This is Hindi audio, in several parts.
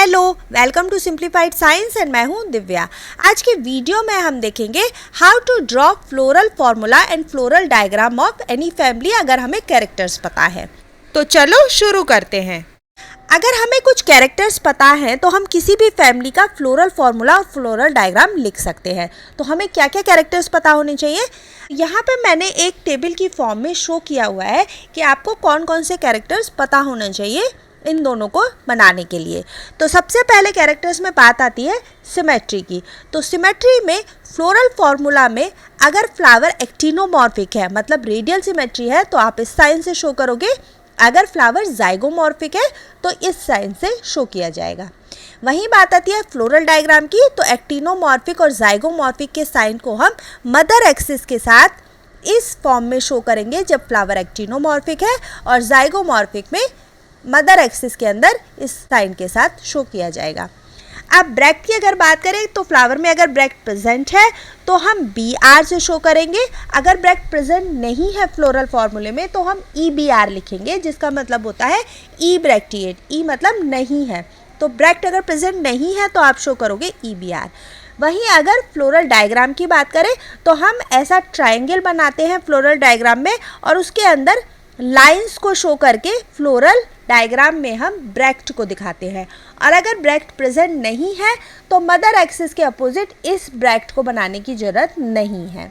Hello, welcome to simplified science and मैं हूं दिव्या। आज के वीडियो में हम देखेंगे how to draw floral formula and floral diagram of any family अगर हमें कैरेक्टर्स पता है। तो चलो शुरू करते हैं। अगर हमें कुछ कैरेक्टर्स पता हैं तो हम किसी भी फैमिली का फ्लोरल फार्मूला और फ्लोरल डायग्राम लिख सकते हैं। तो हमें क्या क्या कैरेक्टर्स पता होने चाहिए, यहाँ पे मैंने एक टेबल की फॉर्म में शो किया हुआ है कि आपको कौन कौन से कैरेक्टर्स पता होने चाहिए इन दोनों को बनाने के लिए। तो सबसे पहले कैरेक्टर्स में बात आती है सिमेट्री की। तो सिमेट्री में फ्लोरल फार्मूला में अगर फ्लावर एक्टिनोमॉर्फिक है, मतलब रेडियल सिमेट्री है, तो आप इस साइन से शो करोगे। अगर फ्लावर जाइगोमॉर्फिक है तो इस साइन से शो किया जाएगा। वहीं बात आती है फ्लोरल डायग्राम की। तो एक्टिनोमॉर्फिक और जाइगोमॉर्फिक के साइन को हम मदर एक्सिस के साथ इस फॉर्म में शो करेंगे जब फ्लावर एक्टिनोमॉर्फिक है, और जाइगोमॉर्फिक में मदर एक्सिस के अंदर इस साइन के साथ शो किया जाएगा। अब ब्रैक्ट की अगर बात करें तो फ्लावर में अगर ब्रैक्ट प्रेजेंट है तो हम BR से शो करेंगे। अगर ब्रैक्ट प्रेजेंट नहीं है फ्लोरल फार्मूले में तो हम EBR लिखेंगे, जिसका मतलब होता है ई ब्रैक्टिएट। ई मतलब नहीं है, तो ब्रैक्ट अगर प्रेजेंट नहीं है तो आप शो करोगे EBR। वहीं अगर फ्लोरल डायग्राम की बात करें तो हम ऐसा ट्रायंगल बनाते हैं फ्लोरल डायग्राम में, और उसके अंदर लाइंस को शो करके फ्लोरल डायग्राम में हम ब्रैक्ट को दिखाते हैं। और अगर ब्रैक्ट प्रेजेंट नहीं है तो मदर एक्सिस के अपोजिट इस ब्रैक्ट को बनाने की ज़रूरत नहीं है।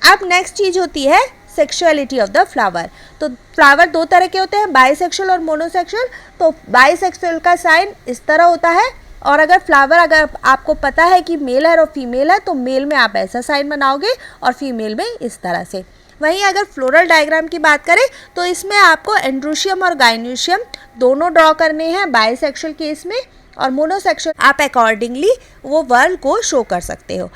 अब नेक्स्ट चीज़ होती है सेक्सुअलिटी ऑफ द फ्लावर। तो फ्लावर दो तरह के होते हैं, बाइसेक्सुअल और मोनोसेक्सुअल। तो बाइसेक्सुअल का साइन इस तरह होता है, और अगर फ्लावर अगर आपको पता है कि मेल है और फीमेल है तो मेल में आप ऐसा साइन बनाओगे और फीमेल में इस तरह से। वहीं अगर फ्लोरल डायग्राम की बात करें तो इसमें आपको एंड्रोशियम और गाइनोशियम दोनों ड्रॉ करने हैं बाइसेक्सुअल केस में, और मोनोसेक्सुअल आप अकॉर्डिंगली वो वर्ल को शो कर सकते हो।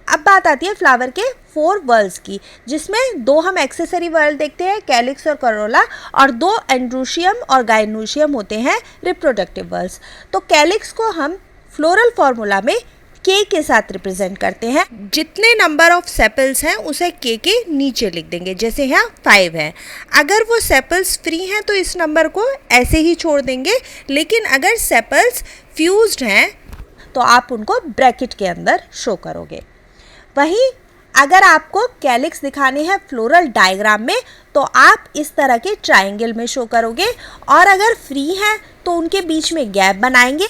अब बात आती है फ्लावर के 4 वर्ल्स की, जिसमें 2 हम एक्सेसरी वर्ल देखते हैं, कैलिक्स और करोला, और 2 एंड्रोशियम और गाइनोशियम होते हैं रिप्रोडक्टिव वर्ल्स। तो कैलिक्स को हम फ्लोरल फार्मूला में K के साथ रिप्रेजेंट करते हैं। जितने नंबर ऑफ सेपल्स हैं उसे K के नीचे लिख देंगे, जैसे यहाँ 5 है। अगर वो सेपल्स फ्री हैं तो इस नंबर को ऐसे ही छोड़ देंगे, लेकिन अगर सेपल्स फ्यूज्ड हैं तो आप उनको ब्रैकेट के अंदर शो करोगे। वहीं अगर आपको कैलिक्स दिखाने हैं फ्लोरल डायग्राम में तो आप इस तरह के ट्रायंगल में शो करोगे, और अगर फ्री हैं तो उनके बीच में गैप बनाएंगे,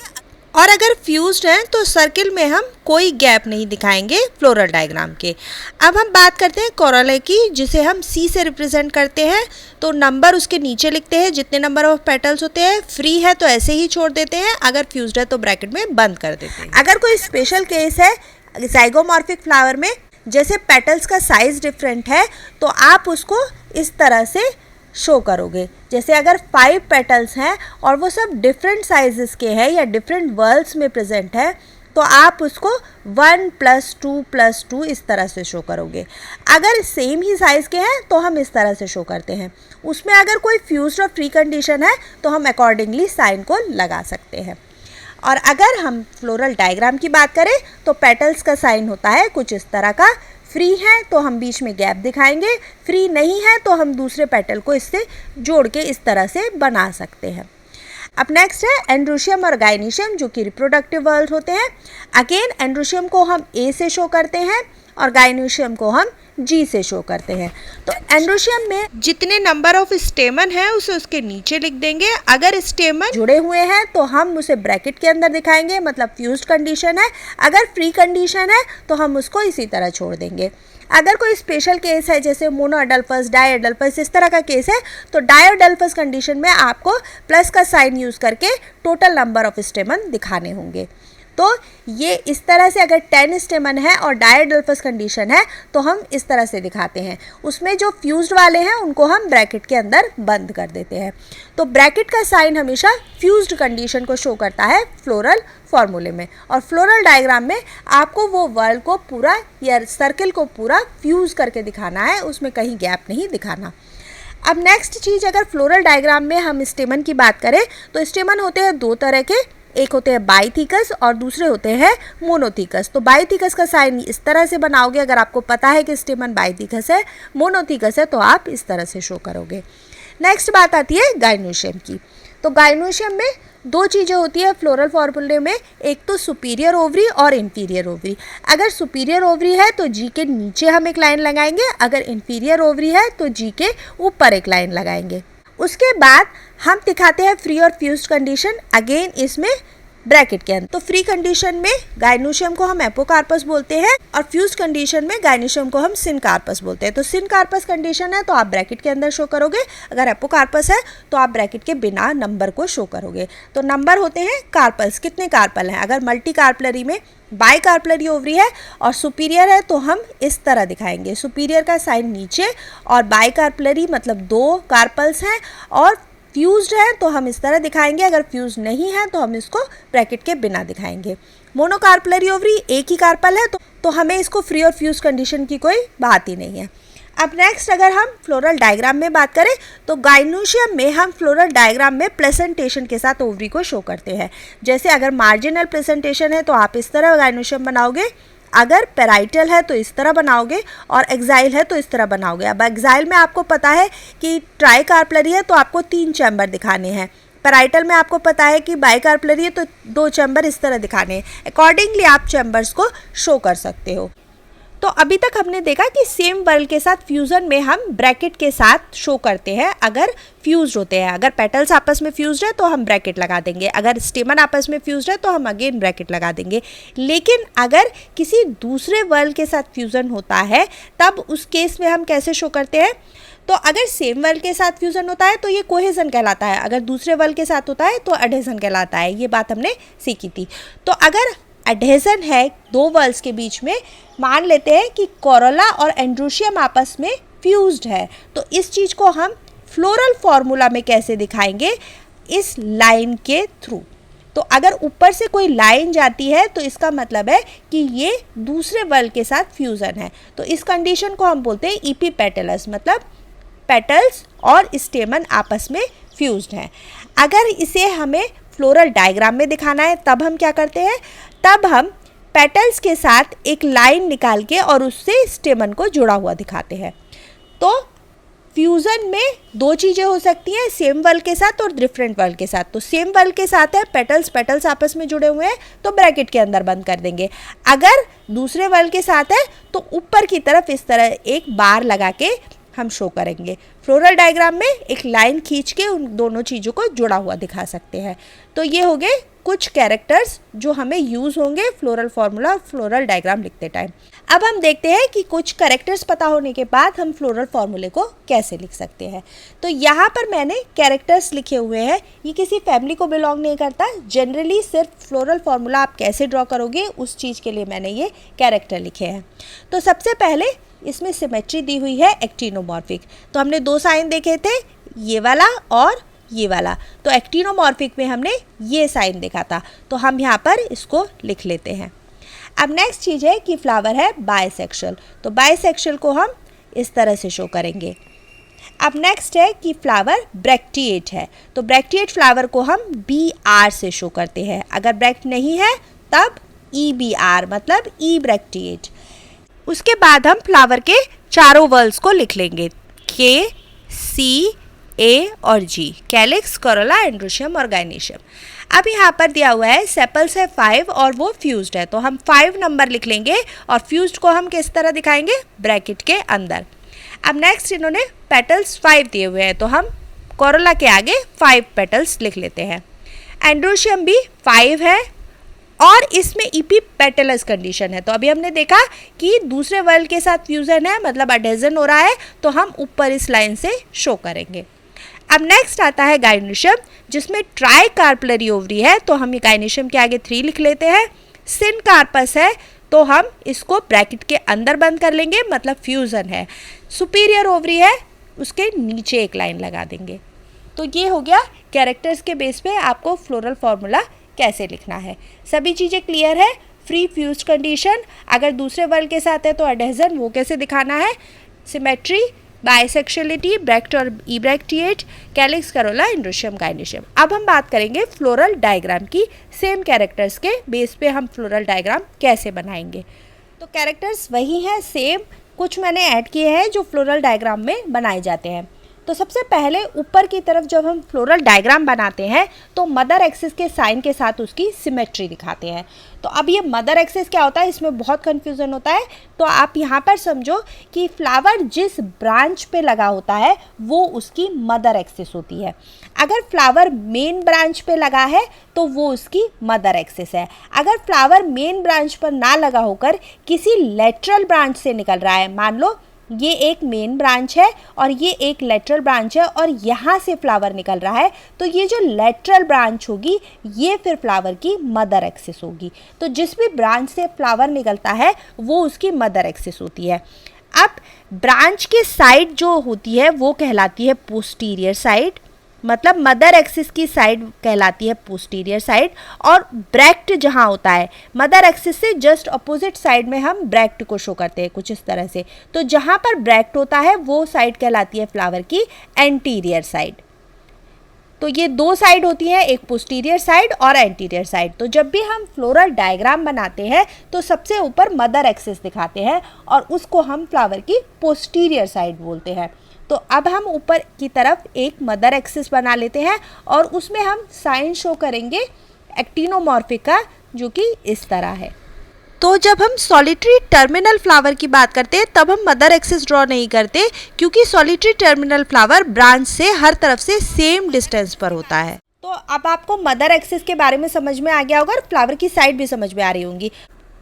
और अगर फ्यूज्ड हैं तो सर्किल में हम कोई गैप नहीं दिखाएंगे फ्लोरल डायग्राम के। अब हम बात करते हैं कोरोला की, जिसे हम C से रिप्रेजेंट करते हैं। तो नंबर उसके नीचे लिखते हैं जितने नंबर ऑफ पेटल्स होते हैं। फ्री है तो ऐसे ही छोड़ देते हैं, अगर फ्यूज्ड है तो ब्रैकेट में बंद कर देते हैं। अगर कोई स्पेशल केस है जाइगोमॉर्फिक फ्लावर में, जैसे पेटल्स का साइज डिफरेंट है, तो आप उसको इस तरह से शो करोगे। जैसे अगर 5 पेटल्स हैं और वो सब डिफरेंट साइजेस के हैं या डिफरेंट वर्ल्स में प्रेजेंट है, तो आप उसको 1 + 2 + 2 इस तरह से शो करोगे। अगर सेम ही साइज़ के हैं तो हम इस तरह से शो करते हैं। उसमें अगर कोई फ्यूज्ड और फ्री कंडीशन है तो हम अकॉर्डिंगली साइन को लगा सकते हैं। और अगर हम फ्लोरल डायग्राम की बात करें तो पेटल्स का साइन होता है कुछ इस तरह का। फ्री है तो हम बीच में गैप दिखाएंगे, फ्री नहीं है तो हम दूसरे पेटल को इससे जोड़ के इस तरह से बना सकते हैं। अब नेक्स्ट है एंड्रोशियम और गाइनोशियम, जो कि रिप्रोडक्टिव वर्ल्स होते हैं। अगेन एंड्रोशियम को हम A से शो करते हैं और गाइनोशियम को हम G से शो करते हैं। तो एंड्रोशियम में जितने नंबर ऑफ स्टेमन है उसे उसके नीचे लिख देंगे। अगर स्टेमन जुड़े हुए हैं तो हम उसे ब्रैकेट के अंदर दिखाएंगे, मतलब फ्यूज्ड कंडीशन है। अगर फ्री कंडीशन है तो हम उसको इसी तरह छोड़ देंगे। अगर कोई स्पेशल केस है जैसे मोनोअडल्फस, डाइअडल्फस, इस तरह का केस है, तो डाइअडल्फस कंडीशन में आपको प्लस का साइन यूज़ करके टोटल नंबर ऑफ स्टेमन दिखाने होंगे। तो ये इस तरह से अगर 10 स्टेमन है और डाइअडल्फस कंडीशन है तो हम इस तरह से दिखाते हैं। उसमें जो फ्यूज्ड वाले हैं उनको हम ब्रैकेट के अंदर बंद कर देते हैं। तो ब्रैकेट का साइन हमेशा फ्यूज्ड कंडीशन को शो करता है फ्लोरल फार्मूले में, और फ्लोरल डायग्राम में आपको वो वर्ल को पूरा या सर्किल को पूरा फ्यूज करके दिखाना है, उसमें कहीं गैप नहीं दिखाना। अब नेक्स्ट चीज़, अगर फ्लोरल डायग्राम में हम स्टेमन की बात करें तो स्टेमन होते हैं 2 तरह के, एक होते हैं बाइथिकस और दूसरे होते हैं मोनोथिकस। तो बाइथिकस का साइन इस तरह से बनाओगे, अगर आपको पता है कि स्टेमन बाइथिकस है, मोनोथिकस है, तो आप इस तरह से शो करोगे। नेक्स्ट बात आती है गाइनोशियम की। तो गाइनोशियम में दो चीज़ें होती है फ्लोरल फॉर्मूले में, एक तो सुपीरियर ओवरी और इंफीरियर ओवरी। अगर सुपीरियर ओवरी है तो जी के नीचे हम एक लाइन लगाएंगे, अगर इंफीरियर ओवरी है तो जी के ऊपर एक लाइन लगाएंगे। उसके बाद हम दिखाते हैं फ्री और फ्यूज्ड कंडीशन, अगेन इसमें ब्रैकेट के अंदर। तो फ्री कंडीशन में गाइनोशियम को हम एपोकार्पस बोलते हैं और फ्यूज्ड कंडीशन में गाइनोशियम को हम सिनकार्पस बोलते हैं। तो सिनकार्पस कंडीशन है तो आप ब्रैकेट के अंदर शो करोगे, अगर एपोकार्पस है तो आप ब्रैकेट के बिना नंबर को शो करोगे। तो नंबर होते हैं कार्पल्स, कितने कार्पल हैं। अगर मल्टी कार्पलरी में बाई कार्पलरी ओवरी है और सुपीरियर है तो हम इस तरह दिखाएंगे, सुपीरियर का साइन नीचे, और बाई कार्पलरी मतलब 2 कार्पल्स हैं, और फ्यूज्ड है तो हम इस तरह दिखाएंगे, अगर फ्यूज नहीं है तो हम इसको ब्रैकेट के बिना दिखाएंगे। मोनोकार्पलरी ओवरी एक ही कार्पल है तो हमें इसको फ्री और फ्यूज कंडीशन की कोई बात ही नहीं है। अब नेक्स्ट अगर हम फ्लोरल डायग्राम में बात करें तो गाइनोशियम में हम फ्लोरल डायग्राम में प्रेजेंटेशन के साथ ओवरी को शो करते हैं। जैसे अगर मार्जिनल प्रेजेंटेशन है तो आप इस तरह गाइनोशियम बनाओगे, अगर पेराइटल है तो इस तरह बनाओगे, और एक्साइल है तो इस तरह बनाओगे। अब एक्साइल में आपको पता है कि ट्राई कार्पलरी है तो आपको 3 चैम्बर दिखाने हैं, पेराइटल में आपको पता है कि बाई कार्पलरी है तो 2 चैम्बर इस तरह दिखाने हैं। अकॉर्डिंगली आप चैम्बर्स को शो कर सकते हो। तो अभी तक हमने देखा कि सेम वर्ल के साथ फ्यूज़न में हम ब्रैकेट के साथ शो करते हैं अगर फ्यूज्ड होते हैं। अगर पेटल्स आपस में फ्यूज्ड है तो हम ब्रैकेट लगा देंगे, अगर स्टेमन आपस में फ्यूज्ड है तो हम अगेन ब्रैकेट लगा देंगे। लेकिन अगर किसी दूसरे वर्ल के साथ फ्यूज़न होता है तब उस केस में हम कैसे शो करते हैं। तो अगर सेम वर्ल के साथ फ्यूज़न होता है तो ये कोहेजन कहलाता है, अगर दूसरे वर्ल के साथ होता है तो एडहेजन कहलाता है। ये बात हमने सीखी थी। तो अगर एडहेजन है 2 वर्ल्स के बीच में, मान लेते हैं कि कोरोला और एंड्रोशियम आपस में फ्यूज्ड है, तो इस चीज़ को हम फ्लोरल फॉर्मूला में कैसे दिखाएंगे, इस लाइन के थ्रू। तो अगर ऊपर से कोई लाइन जाती है तो इसका मतलब है कि ये दूसरे वर्ल के साथ फ्यूज़न है। तो इस कंडीशन को हम बोलते हैं इपीपेटलस, मतलब पेटल्स और स्टेमन आपस में फ्यूज्ड हैं। अगर इसे हमें फ्लोरल डायग्राम में दिखाना है तब हम क्या करते हैं, तब हम पेटल्स के साथ एक लाइन निकाल के और उससे स्टेमन को जुड़ा हुआ दिखाते हैं। तो फ्यूज़न में 2 चीज़ें हो सकती हैं, सेम वर्ल के साथ और डिफरेंट वर्ल के साथ। तो सेम वर्ल के साथ है पेटल्स आपस में जुड़े हुए हैं तो ब्रैकेट के अंदर बंद कर देंगे। अगर दूसरे वर्ल के साथ है तो ऊपर की तरफ इस तरह एक बार लगा के हम शो करेंगे। फ्लोरल डायग्राम में एक लाइन खींच के उन दोनों चीज़ों को जुड़ा हुआ दिखा सकते हैं। तो ये हो गए कुछ कैरेक्टर्स जो हमें यूज़ होंगे फ्लोरल फार्मूला और फ्लोरल डायग्राम लिखते टाइम। अब हम देखते हैं कि कुछ कैरेक्टर्स पता होने के बाद हम फ्लोरल फार्मूले को कैसे लिख सकते हैं। तो यहाँ पर मैंने कैरेक्टर्स लिखे हुए हैं, ये किसी फैमिली को बिलोंग नहीं करता। जनरली सिर्फ फ्लोरल फार्मूला आप कैसे ड्रॉ करोगे उस चीज़ के लिए मैंने ये कैरेक्टर लिखे हैं। तो सबसे पहले इसमें सिमेट्री दी हुई है एक्टिनोमॉर्फिक। तो हमने 2 साइन देखे थे, ये वाला और ये वाला। तो एक्टिनोमॉर्फिक में हमने ये साइन देखा था, तो हम यहाँ पर इसको लिख लेते हैं। अब नेक्स्ट चीज़ है कि फ्लावर है बाइसेक्शुअल। तो बाइसेक्शुअल को हम इस तरह से शो करेंगे। अब नेक्स्ट है कि फ्लावर ब्रैक्टिएट है। तो ब्रैक्टिएट फ्लावर को हम BR से शो करते हैं, अगर ब्रैक्ट नहीं है तब EBR मतलब ई ब्रैक्टिएट। उसके बाद हम फ्लावर के चारों वर्ल्स को लिख लेंगे, K, C, A और G, कैलिक्स, कोरोला, एंड्रोशियम और गाइनेशियम। अब यहाँ पर दिया हुआ है सेपल्स है 5 और वो फ्यूज्ड है, तो हम 5 नंबर लिख लेंगे और फ्यूज्ड को हम किस तरह दिखाएंगे, ब्रैकेट के अंदर। अब नेक्स्ट इन्होंने पेटल्स 5 दिए हुए हैं, तो हम कोरोला के आगे 5 पेटल्स लिख लेते हैं। एंड्रोशियम भी 5 है और इसमें इपीपेटलस कंडीशन है। तो अभी हमने देखा कि दूसरे वर्ल के साथ फ्यूजन है, मतलब एडहेजन हो रहा है, तो हम ऊपर इस लाइन से शो करेंगे। अब नेक्स्ट आता है गाइनेशियम, जिसमें ट्राई कार्पलरी ओवरी है, तो हम ये गाइनेशियम के आगे 3 लिख लेते हैं। सिनकार्पस है तो हम इसको ब्रैकेट के अंदर बंद कर लेंगे, मतलब फ्यूजन है। सुपीरियर ओवरी है, उसके नीचे एक लाइन लगा देंगे। तो ये हो गया कैरेक्टर्स के बेस पे आपको फ्लोरल फार्मूला कैसे लिखना है। सभी चीज़ें क्लियर है। फ्री फ्यूज कंडीशन, अगर दूसरे वर्ल के साथ है तो एडहेजन, वो कैसे दिखाना है, सिमेट्री, बाइसेक्शुअलिटी, ब्रैक्ट और इब्रैक्टिएट, कैलिक्स, कोरोला, एंड्रोशियम, गाइनेशियम। अब हम बात करेंगे फ्लोरल डायग्राम की। सेम कैरेक्टर्स के बेस पे हम फ्लोरल डायग्राम कैसे बनाएंगे। तो कैरेक्टर्स वही हैं सेम, कुछ मैंने ऐड किए हैं जो फ्लोरल डायग्राम में बनाए जाते हैं। तो सबसे पहले ऊपर की तरफ जब हम फ्लोरल डायग्राम बनाते हैं तो मदर एक्सिस के साइन के साथ उसकी सिमेट्री दिखाते हैं। तो अब ये मदर एक्सिस क्या होता है, इसमें बहुत कन्फ्यूज़न होता है। तो आप यहाँ पर समझो कि फ्लावर जिस ब्रांच पे लगा होता है वो उसकी मदर एक्सिस होती है। अगर फ्लावर मेन ब्रांच पे लगा है तो वो उसकी मदर एक्सिस है। अगर फ्लावर मेन ब्रांच पर ना लगा होकर किसी लेटरल ब्रांच से निकल रहा है, मान लो ये एक मेन ब्रांच है और ये एक लेटरल ब्रांच है और यहाँ से फ्लावर निकल रहा है, तो ये जो लेटरल ब्रांच होगी ये फिर फ्लावर की मदर एक्सिस होगी। तो जिस भी ब्रांच से फ्लावर निकलता है वो उसकी मदर एक्सिस होती है। अब ब्रांच की साइड जो होती है वो कहलाती है पोस्टीरियर साइड, मतलब मदर एक्सिस की साइड कहलाती है पोस्टीरियर साइड। और ब्रैक्ट जहाँ होता है मदर एक्सिस से जस्ट अपोजिट साइड में हम ब्रैक्ट को शो करते हैं कुछ इस तरह से। तो जहाँ पर ब्रैक्ट होता है वो साइड कहलाती है फ्लावर की एंटीरियर साइड। तो ये दो साइड होती है, एक पोस्टीरियर साइड और एंटीरियर साइड। तो जब भी हम फ्लोरल डायग्राम बनाते हैं तो सबसे ऊपर मदर एक्सिस दिखाते हैं और उसको हम फ्लावर की पोस्टीरियर साइड बोलते हैं। तो अब हम ऊपर की तरफ एक मदर एक्सिस बना लेते हैं और उसमें हम साइन शो करेंगे एक्टिनोमॉर्फिक का, जो कि इस तरह है। तो जब हम सॉलिटरी टर्मिनल फ्लावर की बात करते हैं तब हम मदर एक्सिस ड्रॉ नहीं करते, क्योंकि सॉलिटरी टर्मिनल फ्लावर ब्रांच से हर तरफ से सेम डिस्टेंस पर होता है। तो अब आपको मदर एक्सिस के बारे में समझ में आ गया होगा और फ्लावर की साइड भी समझ में आ रही होंगी।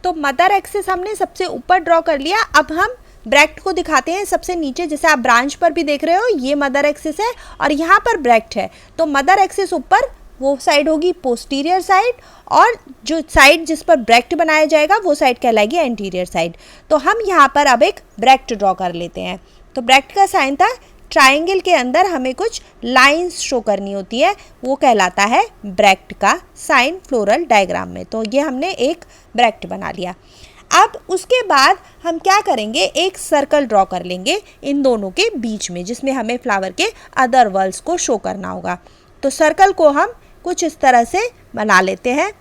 तो मदर एक्सिस हमने सबसे ऊपर ड्रॉ कर लिया। अब हम ब्रैक्ट को दिखाते हैं सबसे नीचे, जैसे आप ब्रांच पर भी देख रहे हो ये मदर एक्सिस है और यहाँ पर ब्रैक्ट है। तो मदर एक्सिस ऊपर वो साइड होगी पोस्टीरियर साइड और जो साइड जिस पर ब्रैक्ट बनाया जाएगा वो साइड कहलाएगी एंटीरियर साइड। तो हम यहाँ पर अब एक ब्रैक्ट ड्रॉ कर लेते हैं। तो ब्रैक्ट का साइन था ट्राइंगल के अंदर हमें कुछ लाइंस शो करनी होती है, वो कहलाता है ब्रैक्ट का साइन फ्लोरल डायग्राम में। तो ये हमने एक ब्रैक्ट बना लिया। अब उसके बाद हम क्या करेंगे, एक सर्कल ड्रॉ कर लेंगे इन दोनों के बीच में, जिसमें हमें फ्लावर के अदर वर्ल्स को शो करना होगा। तो सर्कल को हम कुछ इस तरह से बना लेते हैं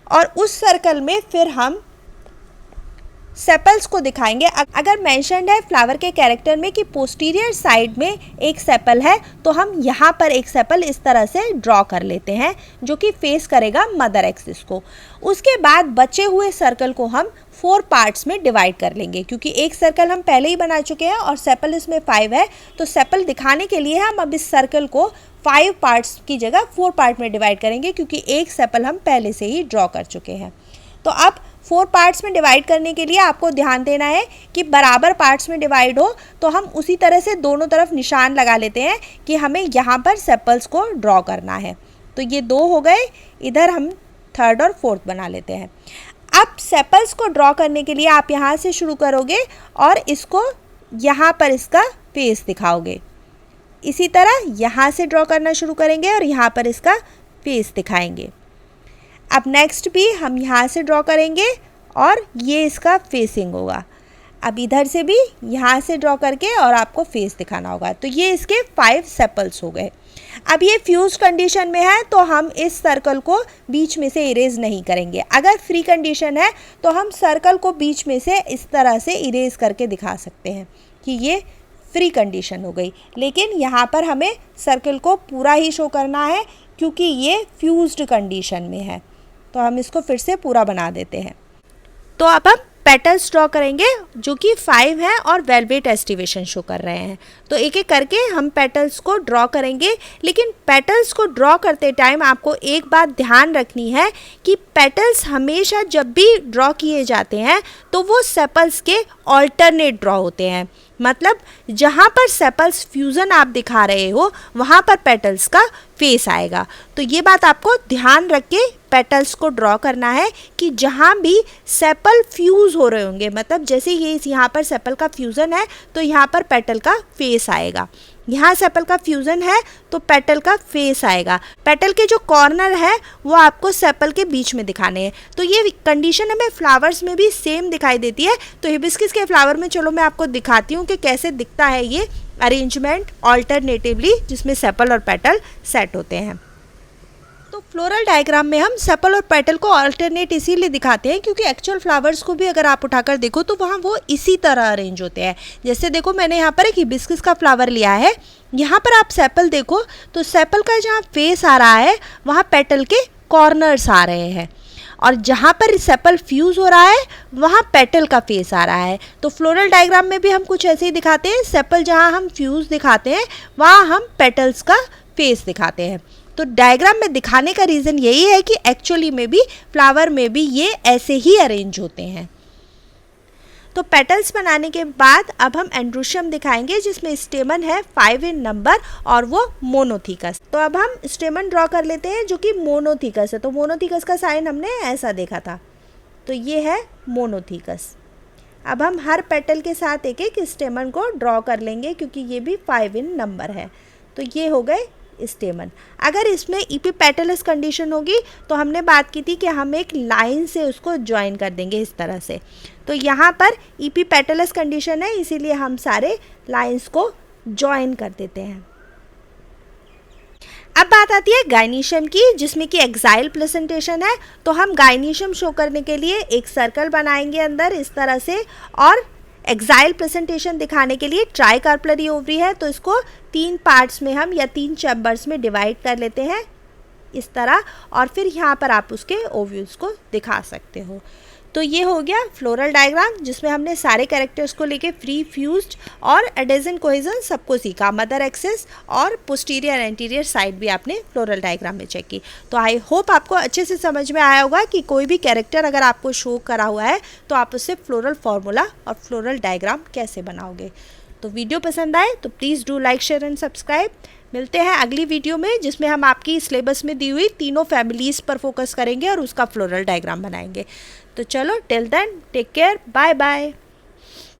और उस सर्कल में फिर हम सेपल्स को दिखाएंगे। अगर मेंशन्ड है फ्लावर के कैरेक्टर में कि पोस्टीरियर साइड में एक सेपल है, तो हम यहाँ पर एक सेपल इस तरह से ड्रॉ कर लेते हैं जो कि फेस करेगा मदर एक्सिस को। उसके बाद बचे हुए सर्कल को हम 4 पार्ट्स में डिवाइड कर लेंगे, क्योंकि एक सर्कल हम पहले ही बना चुके हैं और सेपल इसमें 5 है। तो सेपल दिखाने के लिए हम अब इस सर्कल को 5 पार्ट्स की जगह 4 पार्ट में डिवाइड करेंगे, क्योंकि एक सेपल हम पहले से ही ड्रॉ कर चुके हैं। तो अब 4 पार्ट्स में डिवाइड करने के लिए आपको ध्यान देना है कि बराबर पार्ट्स में डिवाइड हो। तो हम उसी तरह से दोनों तरफ निशान लगा लेते हैं कि हमें यहाँ पर सेपल्स को ड्रॉ करना है। तो ये 2 हो गए, इधर हम 3rd और 4th बना लेते हैं। अब सेपल्स को ड्रॉ करने के लिए आप यहाँ से शुरू करोगे और इसको यहाँ पर इसका फेस दिखाओगे। इसी तरह यहाँ से ड्रॉ करना शुरू करेंगे और यहाँ पर इसका फेस दिखाएंगे। अब नेक्स्ट भी हम यहाँ से ड्रॉ करेंगे और ये इसका फेसिंग होगा। अब इधर से भी यहाँ से ड्रॉ करके और आपको फेस दिखाना होगा। तो ये इसके 5 सेपल्स हो गए। अब ये फ्यूज कंडीशन में है तो हम इस सर्कल को बीच में से इरेज नहीं करेंगे। अगर फ्री कंडीशन है तो हम सर्कल को बीच में से इस तरह से इरेज करके दिखा सकते हैं कि ये फ्री कंडीशन हो गई। लेकिन यहाँ पर हमें सर्कल को पूरा ही शो करना है क्योंकि ये फ्यूज्ड कंडीशन में है। तो हम इसको फिर से पूरा बना देते हैं। तो अब हम पेटल्स ड्रॉ करेंगे जो कि 5 हैं और वेलवेट एस्टिवेशन शो कर रहे हैं। तो एक एक करके हम पेटल्स को ड्रॉ करेंगे। लेकिन पेटल्स को ड्रॉ करते टाइम आपको एक बात ध्यान रखनी है कि पेटल्स हमेशा जब भी ड्रॉ किए जाते हैं तो वो सेपल्स के ऑल्टरनेट ड्रॉ होते हैं। मतलब जहाँ पर सेपल्स फ्यूज़न आप दिखा रहे हो वहाँ पर पेटल्स का फेस आएगा। तो ये बात आपको ध्यान रख के पेटल्स को ड्रॉ करना है कि जहाँ भी सेपल फ्यूज़ हो रहे होंगे, मतलब जैसे ये यहाँ पर सेपल का फ्यूज़न है तो यहाँ पर पेटल का फेस आएगा। यहाँ सेपल का फ्यूज़न है तो पेटल का फेस आएगा। पेटल के जो कॉर्नर है वो आपको सेपल के बीच में दिखाने हैं। तो ये कंडीशन हमें फ्लावर्स में भी सेम दिखाई देती है। तो हिबिस्कस के फ्लावर में चलो मैं आपको दिखाती हूँ कि कैसे दिखता है ये अरेंजमेंट ऑल्टरनेटिवली जिसमें सेपल और पेटल सेट होते हैं। तो फ्लोरल डायग्राम में हम सेपल और पेटल को अल्टरनेट इसीलिए दिखाते हैं क्योंकि एक्चुअल फ्लावर्स को भी अगर आप उठाकर देखो तो वहाँ वो इसी तरह अरेंज होते हैं। जैसे देखो मैंने यहाँ पर एक हिबिस्कस का फ्लावर लिया है यहाँ पर आप सेपल देखो तो सेपल का जहाँ फेस आ रहा है वहाँ पेटल के कॉर्नर्स आ रहे हैं, और जहाँ पर सेपल फ्यूज़ हो रहा है वहाँ पेटल का फेस आ रहा है। तो फ्लोरल डायग्राम में भी हम कुछ ऐसे ही दिखाते हैं, सेपल जहाँ हम फ्यूज़ दिखाते हैं वहाँ हम पेटल्स का फेस दिखाते हैं। तो डायग्राम में दिखाने का रीज़न यही है कि एक्चुअली में भी फ्लावर में भी ये ऐसे ही अरेंज होते हैं। तो पेटल्स बनाने के बाद अब हम एंड्रोशियम दिखाएंगे जिसमें स्टेमन है 5 इन नंबर और वो मोनोथीकस। तो अब हम स्टेमन ड्रॉ कर लेते हैं जो कि मोनोथीकस है। तो मोनोथीकस का साइन हमने ऐसा देखा था, तो ये है मोनोथीकस। अब हम हर पेटल के साथ एक एक स्टेमन को ड्रॉ कर लेंगे क्योंकि ये भी 5 इन नंबर है। तो ये हो गए स्टेमन। अगर इसमें इपीपेटलस कंडीशन होगी तो हमने बात की थी कि हम एक लाइन से उसको ज्वाइन कर देंगे इस तरह से। तो यहाँ पर इपीपेटलस कंडीशन है, इसीलिए हम सारे लाइंस को ज्वाइन कर देते हैं। अब बात आती है गाइनीशियम की, जिसमें कि एक्साइल प्लेसेंटेशन है। तो हम गाइनीशियम शो करने के लिए एक सर्कल बनाएंगे अंदर इस तरह से, और एक्साइल प्रेजेंटेशन दिखाने के लिए ट्राई कार्पलरी ओवरी है तो इसको 3 पार्ट्स में हम या 3 चैम्बर्स में डिवाइड कर लेते हैं इस तरह, और फिर यहाँ पर आप उसके ओव्यूल्स को दिखा सकते हो। तो ये हो गया फ्लोरल डायग्राम जिसमें हमने सारे कैरेक्टर्स को लेके फ्री फ्यूज्ड और एडेजेंट कोहेजन सबको सीखा। मदर एक्सेस और पोस्टीरियर एंटीरियर साइड भी आपने फ्लोरल डायग्राम में चेक की। तो आई होप आपको अच्छे से समझ में आया होगा कि कोई भी कैरेक्टर अगर आपको शो करा हुआ है तो आप उससे फ्लोरल फार्मूला और फ्लोरल डायग्राम कैसे बनाओगे। तो वीडियो पसंद आए तो please do like share and subscribe. मिलते हैं अगली वीडियो में जिसमें हम आपकी सिलेबस में दी हुई तीनों फैमिलीज़ पर फोकस करेंगे और उसका फ्लोरल डायग्राम बनाएंगे। तो चलो till then take care, bye bye.